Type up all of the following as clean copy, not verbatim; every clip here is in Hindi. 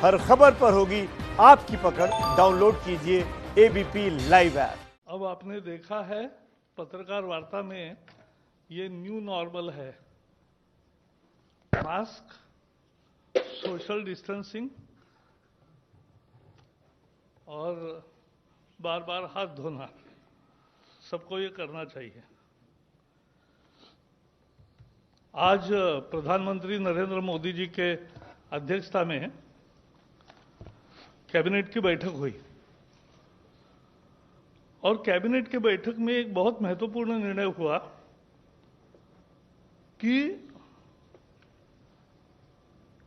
हर खबर पर होगी आपकी पकड़। डाउनलोड कीजिए एबीपी लाइव ऐप। अब आपने देखा है पत्रकार वार्ता में ये न्यू नॉर्मल है। मास्क, सोशल डिस्टेंसिंग और बार बार हाथ धोना, सबको ये करना चाहिए। आज प्रधानमंत्री नरेंद्र मोदी जी के अध्यक्षता में कैबिनेट की बैठक हुई और कैबिनेट की बैठक में एक बहुत महत्वपूर्ण निर्णय हुआ कि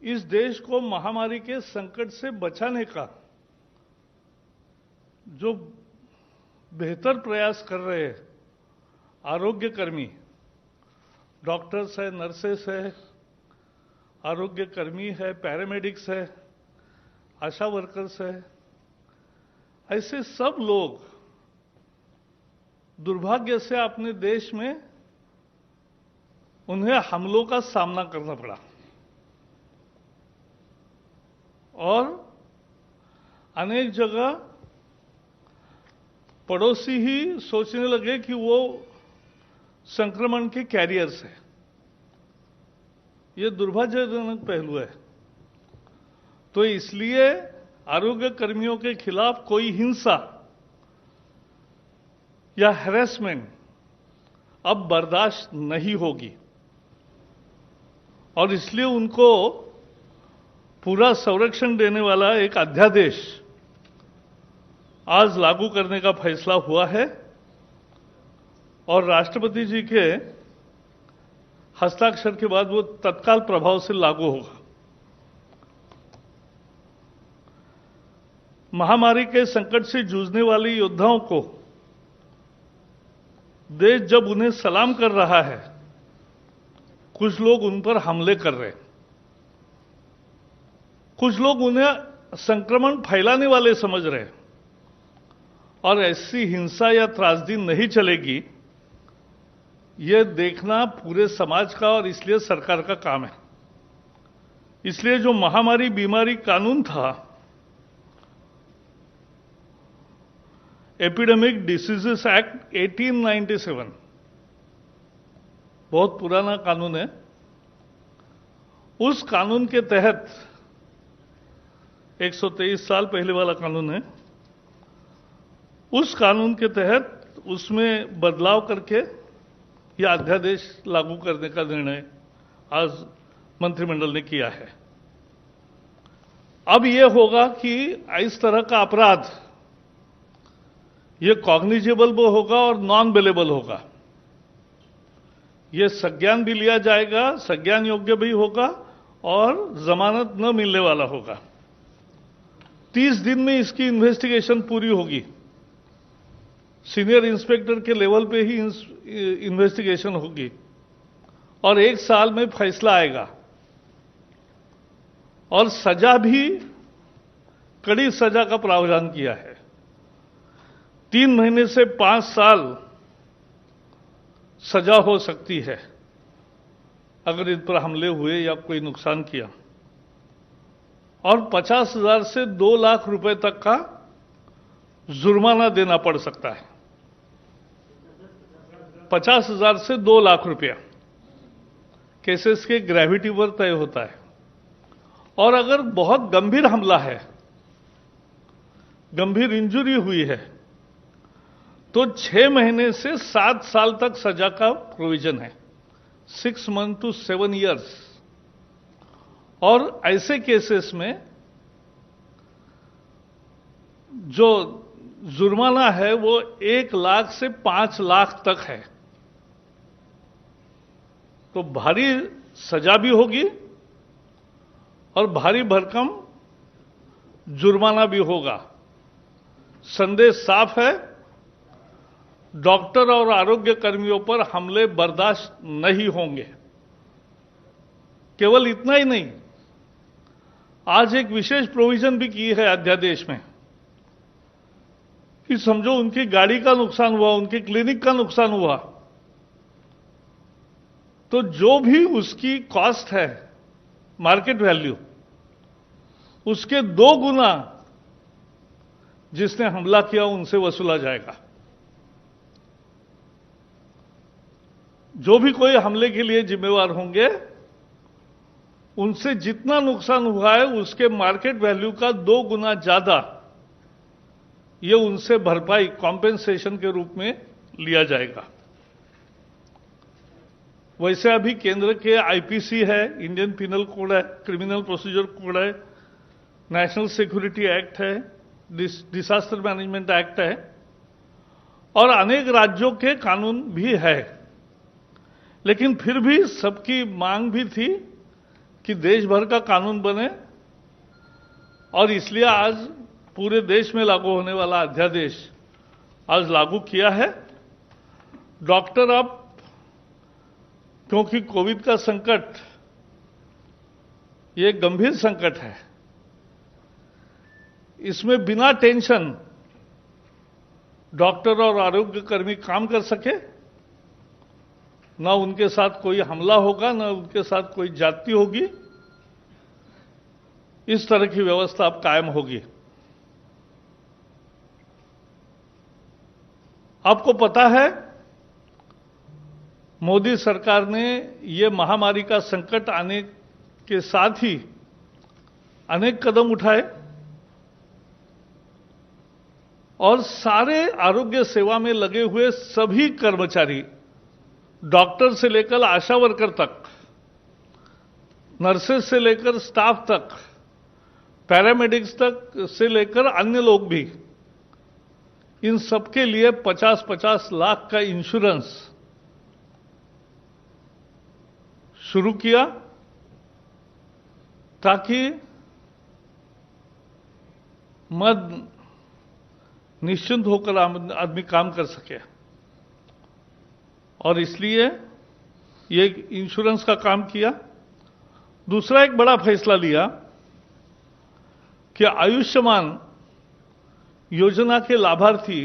इस देश को महामारी के संकट से बचाने का जो बेहतर प्रयास कर रहे हैं आरोग्य कर्मी, डॉक्टर्स है, नर्सेस है, आरोग्य कर्मी है, पैरामेडिक्स है, आशा वर्कर्स है, ऐसे सब लोग दुर्भाग्य से अपने देश में उन्हें हमलों का सामना करना पड़ा और अनेक जगह पड़ोसी ही सोचने लगे कि वो संक्रमण के कैरियर्स है। ये दुर्भाग्यजनक पहलू है। तो इसलिए आरोग्य कर्मियों के खिलाफ कोई हिंसा या हैरेसमेंट अब बर्दाश्त नहीं होगी और इसलिए उनको पूरा संरक्षण देने वाला एक अध्यादेश आज लागू करने का फैसला हुआ है और राष्ट्रपति जी के हस्ताक्षर के बाद वो तत्काल प्रभाव से लागू होगा। महामारी के संकट से जूझने वाले योद्धाओं को देश जब उन्हें सलाम कर रहा है, कुछ लोग उन पर हमले कर रहे हैं, कुछ लोग उन्हें संक्रमण फैलाने वाले समझ रहे हैं और ऐसी हिंसा या त्रासदी नहीं चलेगी, यह देखना पूरे समाज का और इसलिए सरकार का काम है। इसलिए जो महामारी बीमारी कानून था, एपिडेमिक डिसीजेस एक्ट 1897, बहुत पुराना कानून है। उस कानून के तहत 123 साल पहले वाला कानून है। उस कानून के तहत उसमें बदलाव करके यह अध्यादेश लागू करने का निर्णय आज मंत्रिमंडल ने किया है। अब यह होगा कि इस तरह का अपराध ये कॉग्निजेबल भी होगा और नॉन बेलेबल होगा। ये संज्ञान भी लिया जाएगा, संज्ञान योग्य भी होगा और जमानत न मिलने वाला होगा। 30 दिन में इसकी इन्वेस्टिगेशन पूरी होगी। सीनियर इंस्पेक्टर के लेवल पे ही इन्वेस्टिगेशन होगी और 1 साल में फैसला आएगा और सजा भी कड़ी सजा का प्रावधान किया है। 3 महीने से 5 साल सजा हो सकती है अगर इन पर हमले हुए या कोई नुकसान किया, और 50,000 से 2 लाख रुपए तक का जुर्माना देना पड़ सकता है। 50,000 से 2 लाख रुपया केसेस के ग्रेविटी पर तय होता है। और अगर बहुत गंभीर हमला है, गंभीर इंजरी हुई है, तो 6 महीने से 7 साल तक सजा का प्रोविजन है, 6 मंथ टू 7 इयर्स। और ऐसे केसेस में जो जुर्माना है वो 1 लाख से 5 लाख तक है। तो भारी सजा भी होगी और भारी भरकम जुर्माना भी होगा। संदेश साफ है, डॉक्टर और आरोग्य कर्मियों पर हमले बर्दाश्त नहीं होंगे। केवल इतना ही नहीं, आज एक विशेष प्रोविजन भी की है अध्यादेश में कि समझो उनकी गाड़ी का नुकसान हुआ, उनके क्लिनिक का नुकसान हुआ, तो जो भी उसकी कॉस्ट है, मार्केट वैल्यू, उसके 2 गुना जिसने हमला किया उनसे वसूला जाएगा। जो भी कोई हमले के लिए जिम्मेवार होंगे, उनसे जितना नुकसान हुआ है उसके मार्केट वैल्यू का 2 गुना ज्यादा ये उनसे भरपाई कॉम्पेंसेशन के रूप में लिया जाएगा। वैसे अभी केंद्र के आईपीसी है, इंडियन पिनल कोड है, क्रिमिनल प्रोसीजर कोड है, नेशनल सिक्योरिटी एक्ट है, डिजास्टर मैनेजमेंट एक्ट है और अनेक राज्यों के कानून भी है। लेकिन फिर भी सबकी मांग भी थी कि देश भर का कानून बने और इसलिए आज पूरे देश में लागू होने वाला अध्यादेश आज लागू किया है। डॉक्टर अब, क्योंकि कोविड का संकट ये गंभीर संकट है, इसमें बिना टेंशन डॉक्टर और आरोग्य कर्मी काम कर सके, ना उनके साथ कोई हमला होगा, ना उनके साथ कोई जाति होगी, इस तरह की व्यवस्था अब कायम होगी। आपको पता है मोदी सरकार ने ये महामारी का संकट आने के साथ ही अनेक कदम उठाए और सारे आरोग्य सेवा में लगे हुए सभी कर्मचारी, डॉक्टर से लेकर आशा वर्कर तक, नर्सेस से लेकर स्टाफ तक, पैरामेडिक्स तक से लेकर अन्य लोग भी, इन सबके लिए 50-50 लाख का इंश्योरेंस शुरू किया ताकि मद निश्चिंत होकर आदमी काम कर सके। और इसलिए ये इंश्योरेंस का काम किया। दूसरा एक बड़ा फैसला लिया कि आयुष्मान योजना के लाभार्थी,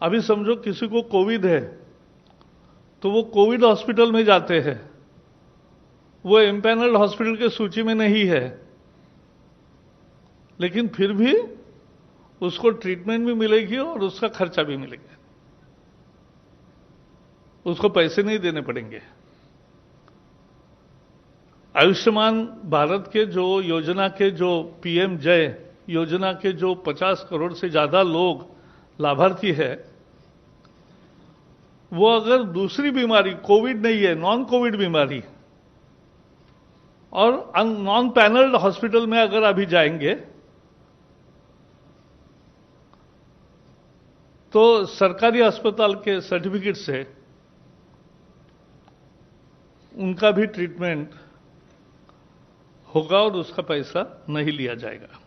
अभी समझो किसी को कोविड है तो वो कोविड हॉस्पिटल में जाते हैं, वो एम्पैनल्ड हॉस्पिटल के सूची में नहीं है, लेकिन फिर भी उसको ट्रीटमेंट भी मिलेगी और उसका खर्चा भी मिलेगा, उसको पैसे नहीं देने पड़ेंगे। आयुष्मान भारत के जो योजना के जो पीएम जय योजना के जो 50 करोड़ से ज्यादा लोग लाभार्थी है, वो अगर दूसरी बीमारी, कोविड नहीं है, नॉन कोविड बीमारी और नॉन पैनल्ड हॉस्पिटल में अगर अभी जाएंगे तो सरकारी अस्पताल के सर्टिफिकेट से उनका भी ट्रीटमेंट होगा और उसका पैसा नहीं लिया जाएगा।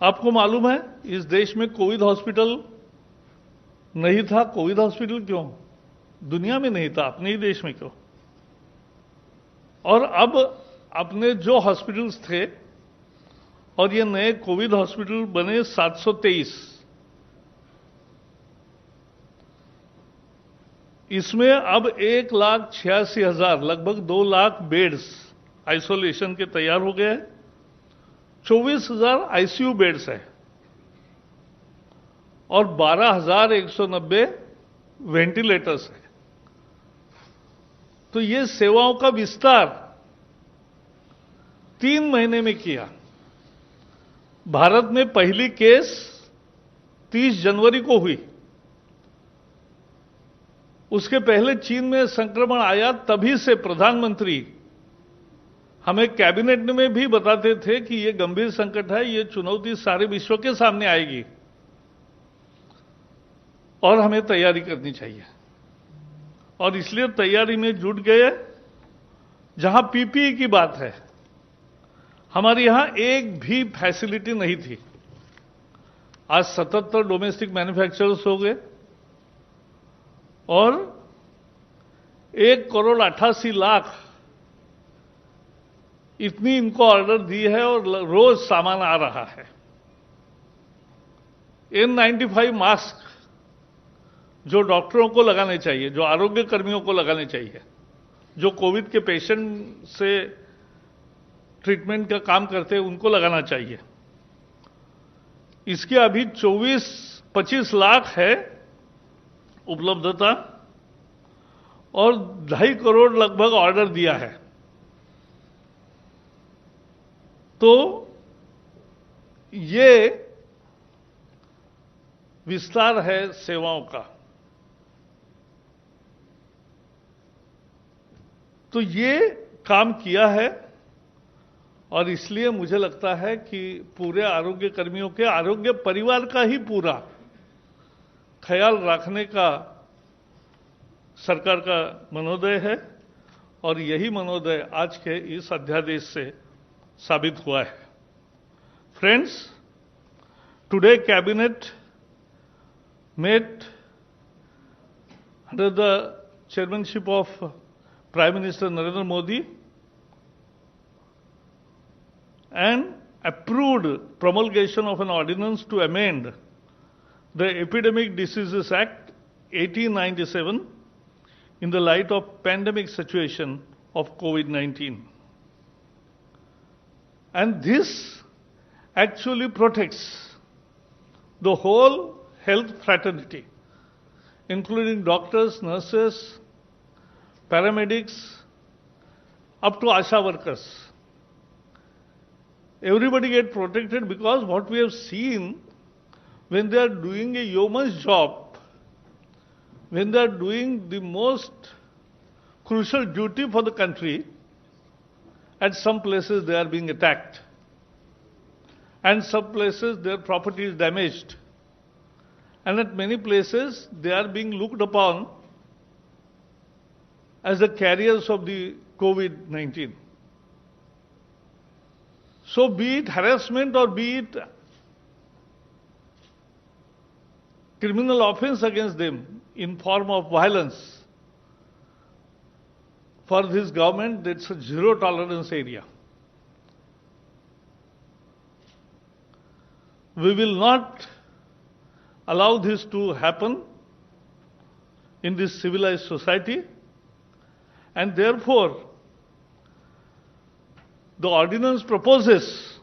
आपको मालूम है इस देश में कोविड हॉस्पिटल नहीं था। कोविड हॉस्पिटल क्यों? दुनिया में नहीं था, अपने ही देश में क्यों? और अब अपने जो हॉस्पिटल्स थे और ये नए कोविड हॉस्पिटल बने 723, इसमें अब 1,86,000 लगभग 2 लाख बेड्स आइसोलेशन के तैयार हो गए हैं। 24,000 आईसीयू बेड्स है और 12,190 वेंटिलेटर्स है। तो ये सेवाओं का विस्तार 3 महीने में किया। भारत में पहली केस 30 जनवरी को हुई, उसके पहले चीन में संक्रमण आया, तभी से प्रधानमंत्री हमें कैबिनेट में भी बताते थे कि ये गंभीर संकट है, ये चुनौती सारे विश्व के सामने आएगी और हमें तैयारी करनी चाहिए। और इसलिए तैयारी में जुट गए। जहां पीपीई की बात है, हमारे यहां एक भी फैसिलिटी नहीं थी। आज 77 डोमेस्टिक मैन्युफैक्चरर्स हो गए और 1,88,00,000 इतनी इनको ऑर्डर दी है और रोज सामान आ रहा है। N95 मास्क जो डॉक्टरों को लगाने चाहिए, जो आरोग्य कर्मियों को लगाने चाहिए, जो कोविड के पेशेंट से ट्रीटमेंट का काम करते हैं उनको लगाना चाहिए। इसकी अभी 25 लाख है उपलब्धता और 2.5 करोड़ लगभग ऑर्डर दिया है। तो ये विस्तार है सेवाओं का। तो ये काम किया है और इसलिए मुझे लगता है कि पूरे आरोग्य कर्मियों के आरोग्य परिवार का ही पूरा ख्याल रखने का सरकार का मनोदय है और यही मनोदय आज के इस अध्यादेश से साबित हुआ है। Friends, today cabinet met under the chairmanship of Prime Minister Narendra Modi and approved promulgation of an ordinance to amend the Epidemic Diseases Act 1897 in the light of pandemic situation of COVID-19. And this actually protects the whole health fraternity, including doctors, nurses, paramedics, up to ASHA workers. Everybody get protected because what we have seen when they are doing a yeoman's job, when they are doing the most crucial duty for the country, at some places they are being attacked and some places their property is damaged. And at many places, they are being looked upon as the carriers of the COVID-19. So be it harassment or be it criminal offense against them in form of violence, for this government, it's a zero tolerance area. We will not allow this to happen in this civilized society, and therefore the ordinance proposes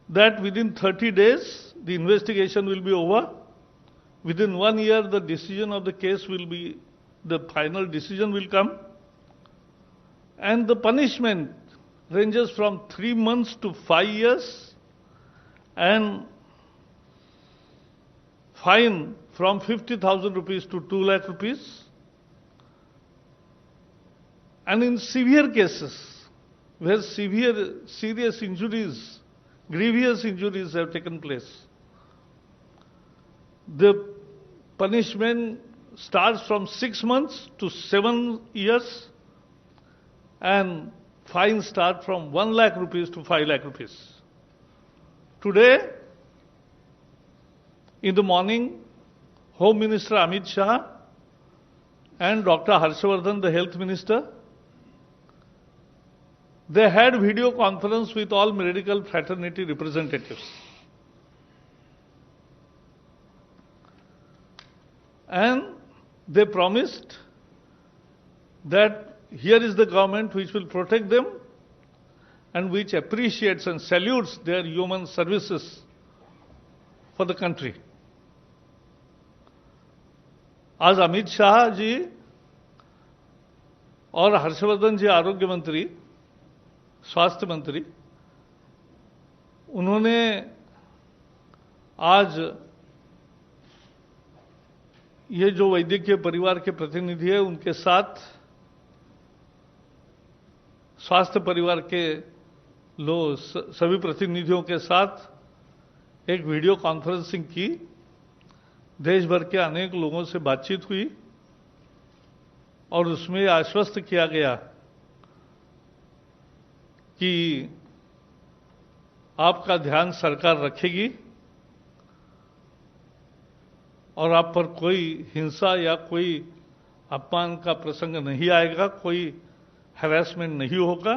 that within 30 days the investigation will be over. Within 1 year the decision of the case will be, the final decision will come, and the punishment ranges from 3 months to 5 years and fine from 50,000 rupees to 2 lakh rupees. And in severe cases, where serious injuries, grievous injuries have taken place, the punishment starts from 6 months to 7 years and fines start from 1 lakh rupees to 5 lakh rupees. Today, in the morning, Home Minister Amit Shah and Dr. Harshvardhan, the Health Minister, they had video conference with all medical fraternity representatives. And they promised that here is the government which will protect them and which appreciates and salutes their human services for the country. आज अमित शाह जी और हर्षवर्धन जी आरोग्य मंत्री, स्वास्थ्य मंत्री, उन्होंने आज ये जो वैद्यकीय परिवार के प्रतिनिधि है उनके साथ, स्वास्थ्य परिवार के सभी प्रतिनिधियों के साथ एक वीडियो कॉन्फ्रेंसिंग की। देश भर के अनेक लोगों से बातचीत हुई और उसमें आश्वस्त किया गया कि आपका ध्यान सरकार रखेगी और आप पर कोई हिंसा या कोई अपमान का प्रसंग नहीं आएगा, कोई हैरेसमेंट नहीं होगा।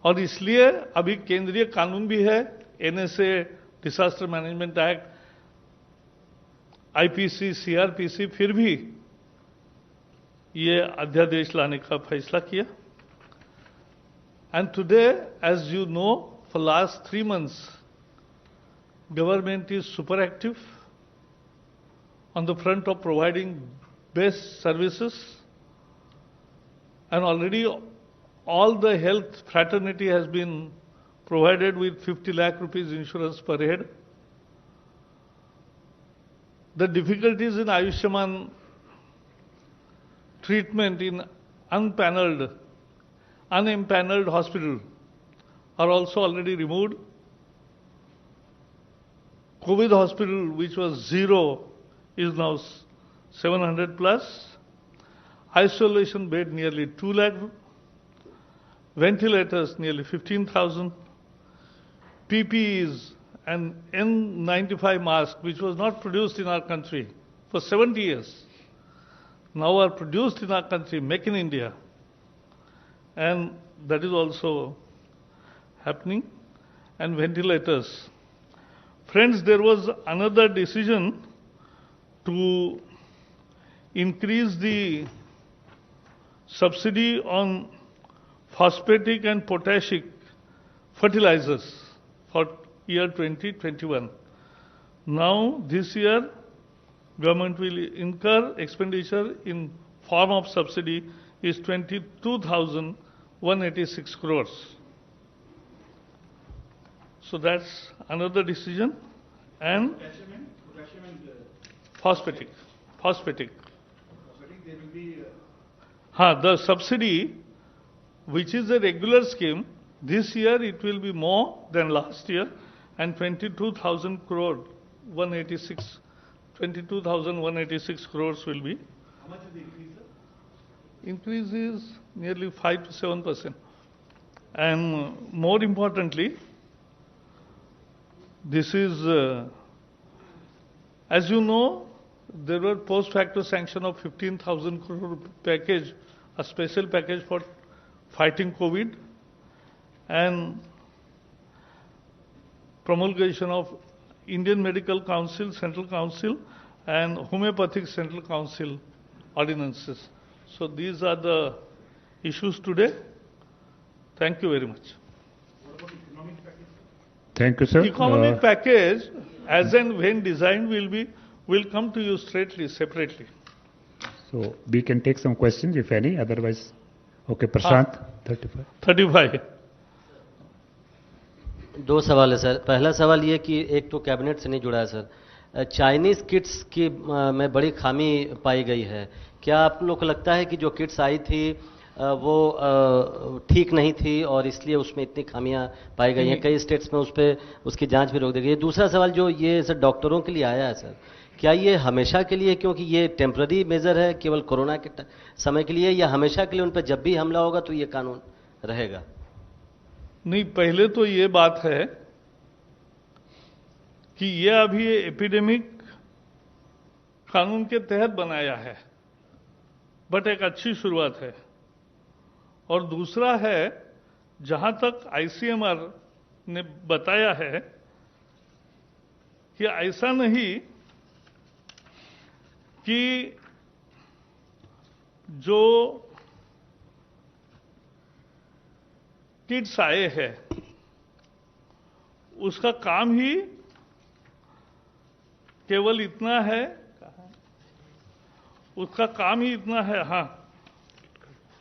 और इसलिए अभी केंद्रीय कानून भी है, NSA, disaster management act, IPC, CrPC, फिर भी ये अध्यादेश लाने का फैसला किया. And today, as you know, for last 3 months, government is super active on the front of providing best services, and already all the health fraternity has been provided with 50 lakh rupees insurance per head. The difficulties in Ayushman treatment in unimpaneled hospital are also already removed. COVID hospital, which was 0, is now 700 plus. Isolation bed nearly 2 lakh. Ventilators nearly 15,000. PPEs and N95 mask, which was not produced in our country for 70 years, now are produced in our country, make in India. And that is also happening. And ventilators. Friends, there was another decision to increase the subsidy on phosphatic and potassic fertilizers for year 2021. Now, this year, government will incur expenditure in form of subsidy is 22,186 crores. So that's another decision. And phosphatic. There will be The subsidy, which is a regular scheme, this year it will be more than last year, and 22,000 crore, 22,186 crores will be. how much is the increase, sir? Increase is nearly 5 to 7%. And more importantly, this is, as you know, there were post facto sanction of 15,000 crore package, a special package for fighting COVID, and promulgation of Indian Medical Council, Central Council, and Homeopathic Central Council ordinances. So these are the issues today. Thank you very much. What about economic package, sir? Thank you, sir. Economic package, as and when designed, will come to you straightly, separately. So we can take some questions, if any. Otherwise, okay, Prashant, 35. 35. दो सवाल है सर. पहला सवाल ये कि एक तो कैबिनेट से नहीं जुड़ा है सर. चाइनीज किट्स की में बड़ी खामी पाई गई है. क्या आप लोग को लगता है कि जो किट्स आई थी वो ठीक नहीं थी और इसलिए उसमें इतनी खामियां पाई गई हैं? कई स्टेट्स में उस पर उसकी जांच भी रोक दी गई है. दूसरा सवाल जो ये सर डॉक्टरों के लिए आया है सर, क्या ये हमेशा के लिए, क्योंकि ये टेम्पररी मेजर है केवल कोरोना के समय के लिए, या हमेशा के लिए उन पर जब भी हमला होगा तो ये कानून रहेगा? नहीं, पहले तो ये बात है कि ये अभी एपिडेमिक कानून के तहत बनाया है, बट एक अच्छी शुरुआत है. और दूसरा है, जहां तक आईसीएमआर ने बताया है कि ऐसा नहीं कि जो किट्स आए हैं उसका काम ही केवल इतना है, उसका काम ही इतना है.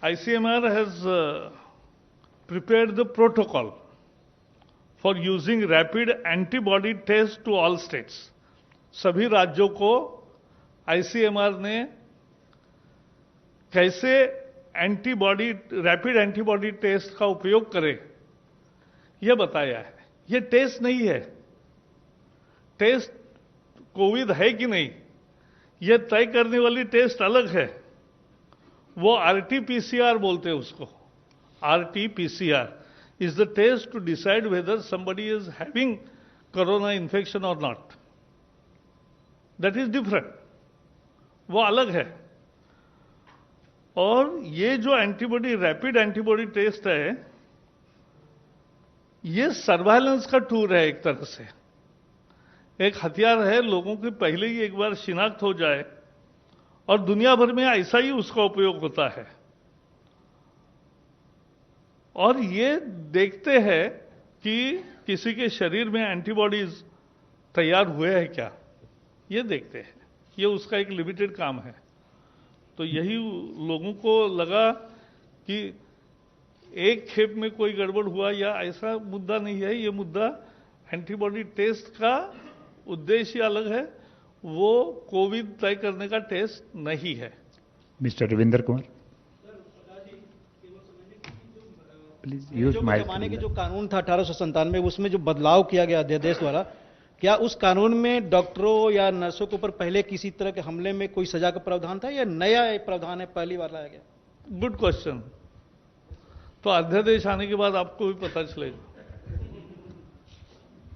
ICMR has prepared the protocol for using rapid antibody test to all states. सभी राज्यों को ICMR ने कैसे रैपिड एंटीबॉडी टेस्ट का उपयोग करे यह बताया है. यह टेस्ट नहीं है. टेस्ट कोविड है कि नहीं यह तय करने वाली टेस्ट अलग है. वो RT-PCR बोलते हैं उसको. RT-PCR is the test to decide whether somebody is having corona infection or not. That is different. वो अलग है. और ये जो रैपिड एंटीबॉडी टेस्ट है, ये सर्वाइलेंस का टूल है. एक तरह से एक हथियार है. लोगों की पहले ही एक बार शिनाख्त हो जाए और दुनिया भर में ऐसा ही उसका उपयोग होता है। और ये देखते हैं कि किसी के शरीर में एंटीबॉडीज तैयार हुए हैं क्या, ये देखते हैं। ये उसका एक लिमिटेड काम है। तो यही लोगों को लगा कि एक खेप में कोई गड़बड़ हुआ या ऐसा मुद्दा नहीं है। ये मुद्दा एंटीबॉडी टेस्ट का उद्देश्य अलग है, वो कोविड तय करने का टेस्ट नहीं है। Mister Ravinder Kumar, please use mic. जमाने के जो कानून था 1897 उसमें जो बदलाव किया गया अध्यादेश द्वारा, क्या उस कानून में डॉक्टरों या नर्सों के ऊपर पहले किसी तरह के हमले में कोई सजा का प्रावधान था या नया प्रावधान है, पहली बार लाया गया? Good question. तो अध्यादेश आने के बाद आपको भी पता चलेगा।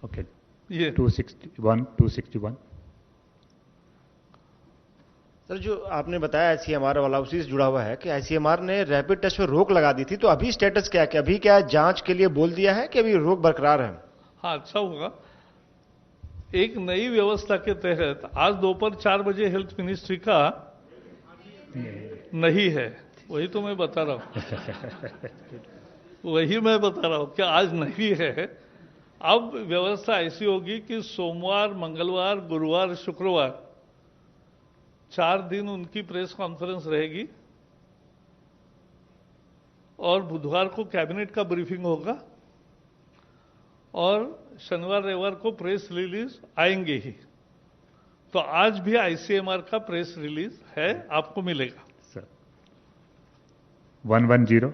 ओके, ये 261 सर, जो आपने बताया आईसीएमआर वाला उसी से जुड़ा हुआ है कि आईसीएमआर ने रैपिड टेस्ट पर रोक लगा दी थी, तो अभी स्टेटस क्या है कि अभी क्या जांच के लिए बोल दिया है कि अभी रोक बरकरार है? हाँ, अच्छा होगा। एक नई व्यवस्था के तहत आज दोपहर 4 बजे हेल्थ मिनिस्ट्री का नहीं है, वही तो मैं बता रहा हूं। वही मैं बता रहा हूं कि आज नहीं है। अब व्यवस्था ऐसी होगी कि सोमवार, मंगलवार, गुरुवार, शुक्रवार 4 दिन उनकी प्रेस कॉन्फ्रेंस रहेगी और बुधवार को कैबिनेट का ब्रीफिंग होगा और शनिवार रविवार को प्रेस रिलीज आएंगे ही। तो आज भी आईसीएमआर का प्रेस रिलीज है, आपको मिलेगा। सर 110।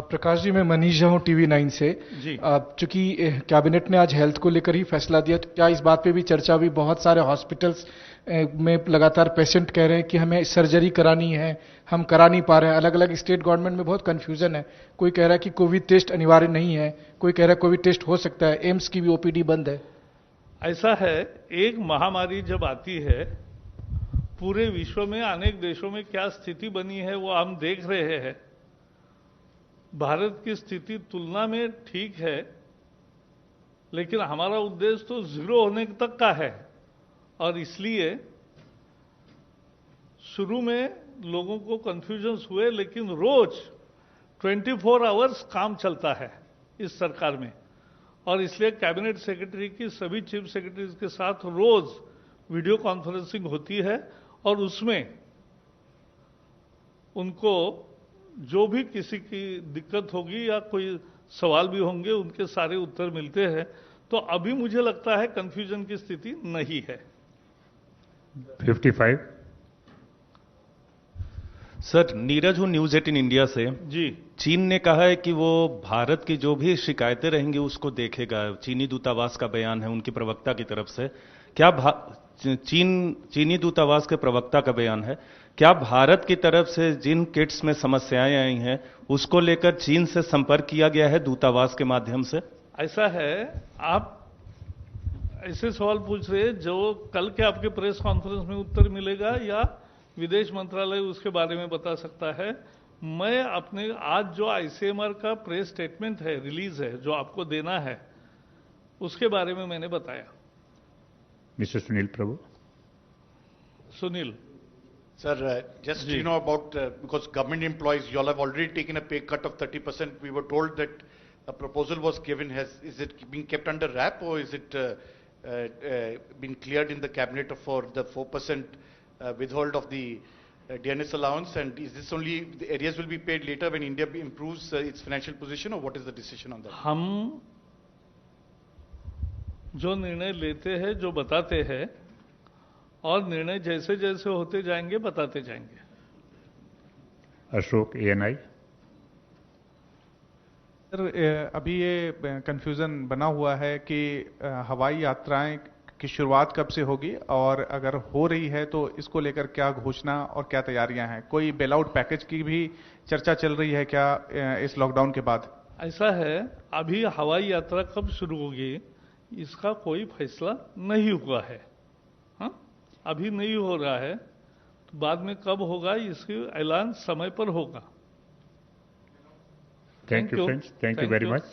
प्रकाश जी, मैं मनीष झा हूं TV9 से जी। चूंकि कैबिनेट ने आज हेल्थ को लेकर ही फैसला दिया, तो क्या इस बात पे भी चर्चा हुई? बहुत सारे हॉस्पिटल्स में लगातार पेशेंट कह रहे हैं कि हमें सर्जरी करानी है, हम करा नहीं पा रहे हैं। अलग अलग स्टेट गवर्नमेंट में बहुत कंफ्यूजन है। कोई कह रहा है कि कोविड टेस्ट अनिवार्य नहीं है, कोई कह रहा है कोविड टेस्ट हो सकता है, एम्स की भी ओपीडी बंद है। ऐसा है, एक महामारी जब आती है, पूरे विश्व में अनेक देशों में क्या स्थिति बनी है वो हम देख रहे हैं। भारत की स्थिति तुलना में ठीक है, लेकिन हमारा उद्देश्य तो 0 होने तक का है। और इसलिए शुरू में लोगों को कंफ्यूजन्स हुए, लेकिन रोज 24 आवर्स काम चलता है इस सरकार में। और इसलिए कैबिनेट सेक्रेटरी की सभी चीफ सेक्रेटरीज के साथ रोज वीडियो कॉन्फ्रेंसिंग होती है और उसमें उनको जो भी किसी की दिक्कत होगी या कोई सवाल भी होंगे, उनके सारे उत्तर मिलते हैं। तो अभी मुझे लगता है कंफ्यूजन की स्थिति नहीं है। 55। सर, नीरज हूं न्यूज 18 इंडिया से। जी। चीन ने कहा है कि वो भारत की जो भी शिकायतें रहेंगी उसको देखेगा। चीनी दूतावास का बयान है उनकी प्रवक्ता की तरफ से। क्या चीनी दूतावास के प्रवक्ता का बयान है, क्या भारत की तरफ से जिन किट्स में समस्याएं आई हैं उसको लेकर चीन से संपर्क किया गया है दूतावास के माध्यम से? ऐसा है, आप ऐसे सवाल पूछ रहे हैं जो कल के आपके प्रेस कॉन्फ्रेंस में उत्तर मिलेगा या विदेश मंत्रालय उसके बारे में बता सकता है। मैं अपने आज जो आईसीएमआर का प्रेस स्टेटमेंट है, रिलीज है, जो आपको देना है, उसके बारे में मैंने बताया। Mister Sunil Prabhu. Sunil Sir, just you know about because government employees, you all have already taken a pay cut of 30%. We were told that a proposal was given. Is it being kept under wrap or is it been cleared in the cabinet for the 4% withhold of the DNS allowance? And is this only the areas will be paid later when India improves its financial position, or what is the decision on that? हम जो निर्णय लेते हैं, जो बताते हैं, और निर्णय जैसे जैसे होते जाएंगे बताते जाएंगे। अशोक ANI। सर, अभी ये कंफ्यूजन बना हुआ है कि हवाई यात्राएं की शुरुआत कब से होगी, और अगर हो रही है तो इसको लेकर क्या घोषणा और क्या तैयारियां हैं? कोई बेल आउट पैकेज की भी चर्चा चल रही है क्या इस लॉकडाउन के बाद? ऐसा है, अभी हवाई यात्रा कब शुरू होगी इसका कोई फैसला नहीं हुआ है। हाँ, अभी नहीं हो रहा है, तो बाद में कब होगा इसकी ऐलान समय पर होगा। Thank you friends, thank you very much.